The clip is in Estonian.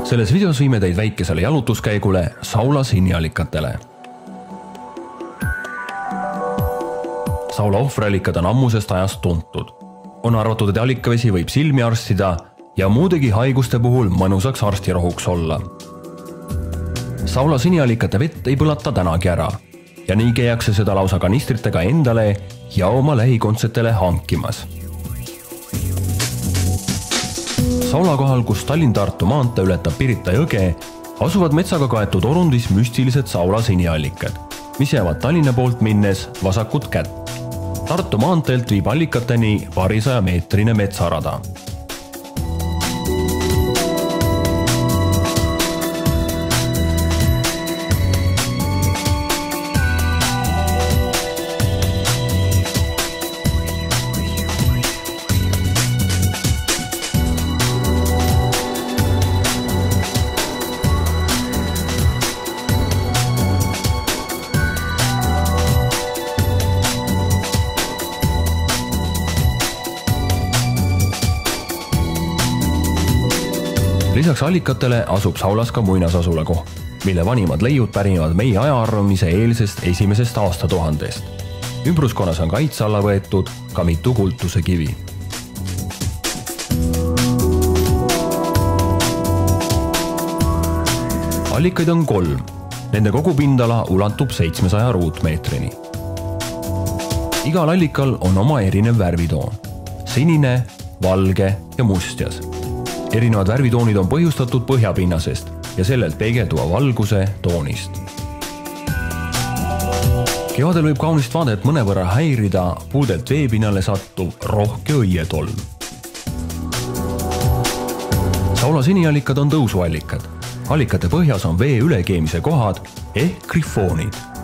Selles videos viime teid väikesele jalutuskäigule Saula siniallikatele. Saula ohvriallikad on ammusest ajast tuntud. On arvatud, et allikavesi võib silmi arstida ja muudegi haiguste puhul mõnusaks arstirohuks olla. Saula siniallikate vett ei põlata tänagi ära ja nii käiakse seda lausa kanistritega endale ja oma lähikondsetele hankimas. Saula kohal, kus Tallinn-Tartu maantee ületab Pirita jõge, asuvad metsaga kaetud orundis müstilised Saula siniallikad, mis jäävad Tallinna poolt minnes vasakut kätt. Tartu maanteelt viib allikateni parisaja meetrine metsarada. Lisaks allikatele asub Saulas ka muinasasula koht, mille vanimad leiud pärinevad meie ajaarvamise eelsest esimesest aastatuhandest. Ümbruskonnas on kaitse alla võetud ka mitu kultuse kivi. Allikaid on 3. Nende kogupindala ulatub 700 ruutmeetrini. Igal allikal on oma erinev värvitoon. Sinine, valge ja mustjas. Erinevad värvitoonid on põhjustatud põhjapinnasest ja sellelt peegelduva valguse toonist. Kevadel võib kaunist vaadet mõnevõrra häirida puudelt veepinnale sattuv rohke õietolm. Saula siniallikad on tõusuallikad. Allikate põhjas on vee ülekeemise kohad ehk grifoonid.